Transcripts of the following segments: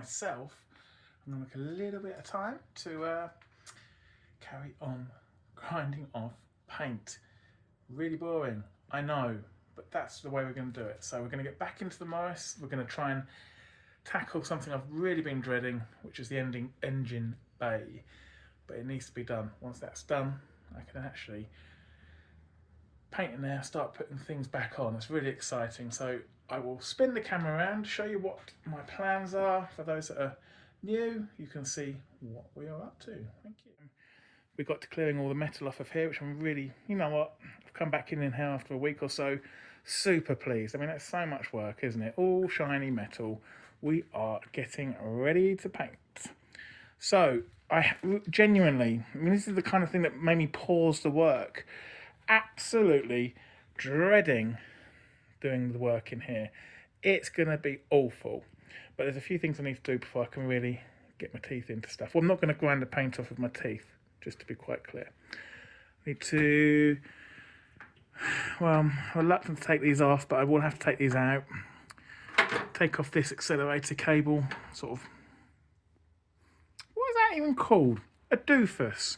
myself, I'm going to make a little bit of time to carry on grinding off paint. Really boring, I know, but that's the way we're going to do it. So we're going to get back into the Morris. We're going to try and tackle something I've really been dreading, which is the engine bay. But it needs to be done. Once that's done, I can actually paint in there, start putting things back on. It's really exciting. So I will spin the camera around, show you what my plans are. For those that are new, you can see what we are up to. Thank you. We got to clearing all the metal off of here, which I'm really, you know what, I've come back in here after a week or so, super pleased. I mean, that's so much work, isn't it? All shiny metal. We are getting ready to paint. So I genuinely, I mean, this is the kind of thing that made me pause the work. Absolutely dreading doing the work in here. It's going to be awful. But there's a few things I need to do before I can really get my teeth into stuff. Well, I'm not going to grind the paint off with my teeth, just to be quite clear. I need to, well, I'm reluctant to take these off, but I will have to take these out. Take off this accelerator cable, sort of, what is that even called? A doofus.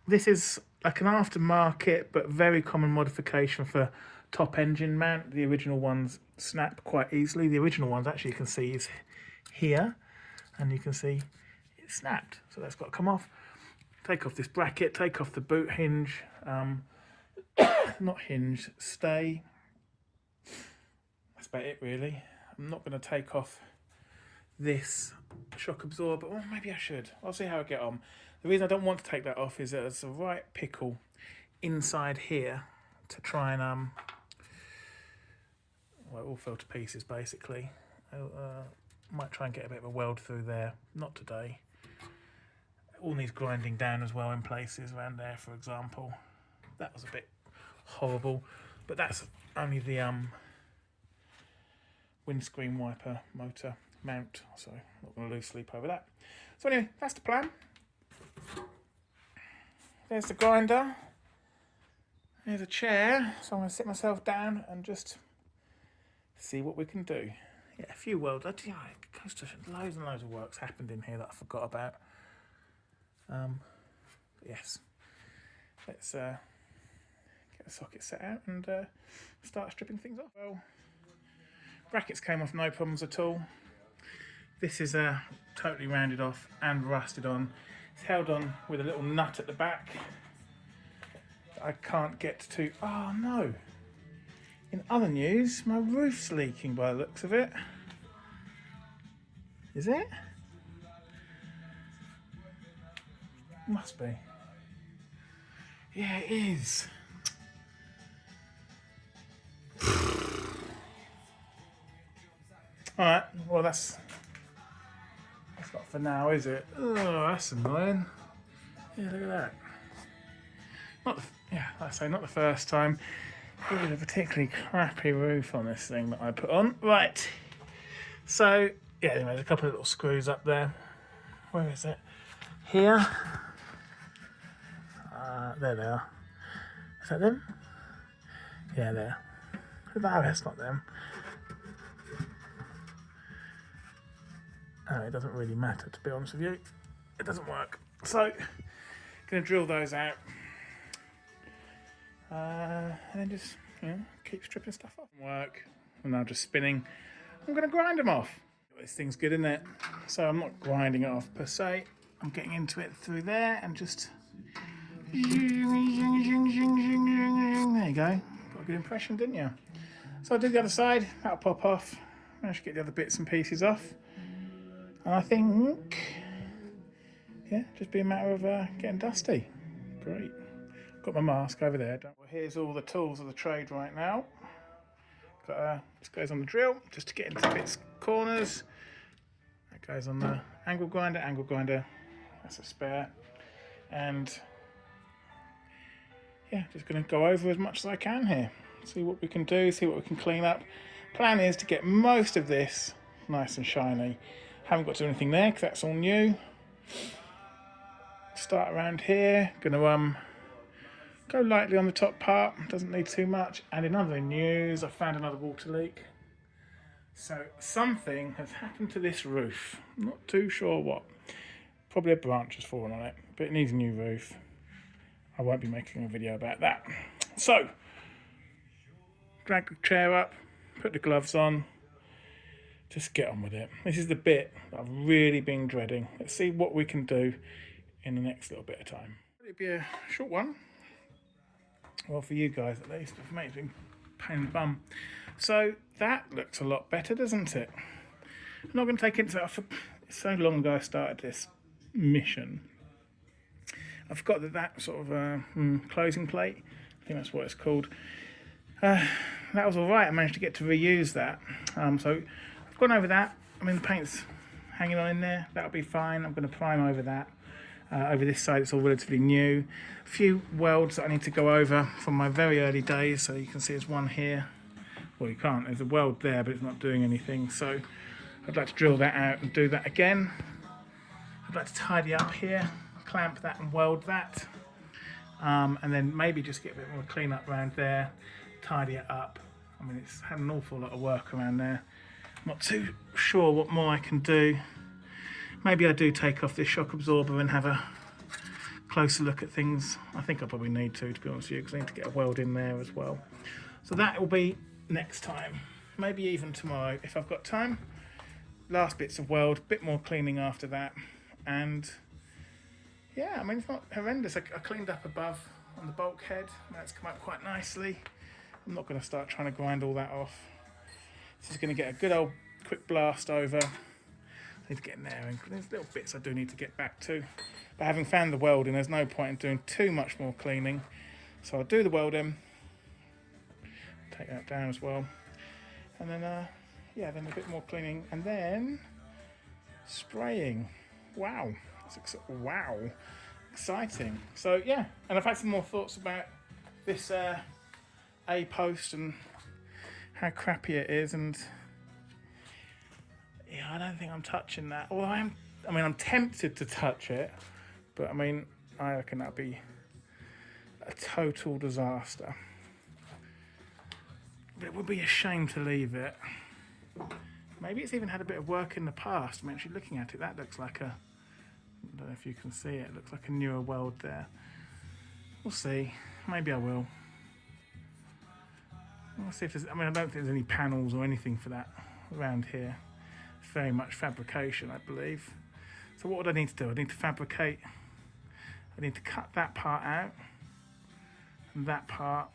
This is like an aftermarket but very common modification for top engine mount. The original ones snap quite easily. The original ones actually you can see is here, and you can see it snapped. So that's got to come off. Take off this bracket, take off the boot hinge, not hinge, stay. That's about it really. I'm not going to take off this shock absorber. Well, maybe I should. I'll see how I get on. The reason I don't want to take that off is that there's a right pickle inside here to try and well, it all fell to pieces basically. Might try and get a bit of a weld through there. Not today. It all needs grinding down as well in places around there, for example. That was a bit horrible, but that's only the windscreen wiper motor mount, so I'm not going to lose sleep over that. So anyway, that's the plan. There's the grinder. There's a chair, so I'm going to sit myself down and just see what we can do. Yeah, a few welds. Loads and loads of work's happened in here that I forgot about. Yes, let's get the socket set out and start stripping things off. Well, brackets came off no problems at all. This is totally rounded off and rusted on. It's held on with a little nut at the back that I can't get to. Oh no! In other news, my roof's leaking by the looks of it. Is it? Must be. Yeah, it is. Alright, well that's not for now, is it? Oh, that's annoying. Yeah, look at that. Like I say, not the first time. It was a particularly crappy roof on this thing that I put on. Right. So, yeah, there's a couple of little screws up there. Where is it? Here. There they are. Is that them? Yeah, there. No, that's not them. Oh, it doesn't really matter, to be honest with you. It doesn't work. So, going to drill those out. And then just, keep stripping stuff off. Work. I'm now just spinning. I'm going to grind them off. This thing's good, isn't it? So I'm not grinding it off per se. I'm getting into it through there and just... There you go. Got a good impression, didn't you? So I did the other side. That'll pop off. Managed to get the other bits and pieces off. And I think, yeah, just be a matter of getting dusty. Great. Got my mask over there. Well, here's all the tools of the trade right now. Got this goes on the drill just to get into bits corners. That goes on the angle grinder. That's a spare. And yeah, just going to go over as much as I can here. See what we can do, see what we can clean up. Plan is to get most of this nice and shiny. Haven't got to do anything there because that's all new. Start around here. Going to go lightly on the top part. Doesn't need too much. And in other news, I found another water leak. So something has happened to this roof. Not too sure what. Probably a branch has fallen on it, but it needs a new roof. I won't be making a video about that. So, drag the chair up, put the gloves on, just get on with it. This is the bit that I've really been dreading. Let's see what we can do in the next little bit of time. It'll be a short one. Well, for you guys at least, but for me it's been a pain in the bum. So that looks a lot better, doesn't it? I'm not going to take into it. It's so long ago I started this mission. I forgot that sort of closing plate, I think that's what it's called. That was alright, I managed to get to reuse that. So I've gone over that. I mean, the paint's hanging on in there, that'll be fine. I'm going to prime over that. Over this side it's all relatively new. A few welds that I need to go over from my very early days. So you can see there's one here. Well, you can't, there's a weld there but it's not doing anything. So I'd like to drill that out and do that again. I'd like to tidy up here, clamp that and weld that. And then maybe just get a bit more clean up around there, tidy it up. I mean, it's had an awful lot of work around there. I'm not too sure what more I can do. Maybe I do take off this shock absorber and have a closer look at things. I think I probably need to be honest with you, because I need to get a weld in there as well. So that will be next time, maybe even tomorrow if I've got time. Last bits of weld, bit more cleaning after that, and yeah, I mean, it's not horrendous. I cleaned up above on the bulkhead, that's come up quite nicely. I'm not going to start trying to grind all that off. This is going to get a good old quick blast over. I need to get in there, and there's little bits I do need to get back to. But having found the welding, there's no point in doing too much more cleaning. So I'll do the welding, take that down as well, and then yeah, then a bit more cleaning, and then spraying. Wow, wow, exciting. So yeah, and I've had some more thoughts about this A post and how crappy it is, and yeah, I don't think I'm touching that. Well, I'm tempted to touch it, but I mean, I reckon that'd be a total disaster. But it would be a shame to leave it. Maybe it's even had a bit of work in the past. I mean, actually looking at it, that looks like I don't know if you can see it. It looks like a newer weld there. We'll see. Maybe I will. We'll see if there's, I mean, I don't think there's any panels or anything for that around here. It's very much fabrication, I believe. So what would I need to do? I need to fabricate. I need to cut that part out and that part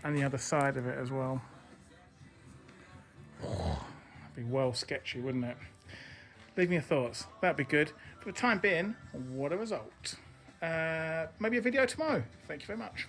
and the other side of it as well. That'd be well sketchy, wouldn't it? Leave me your thoughts. That'd be good. For the time being, what a result. Maybe a video tomorrow. Thank you very much.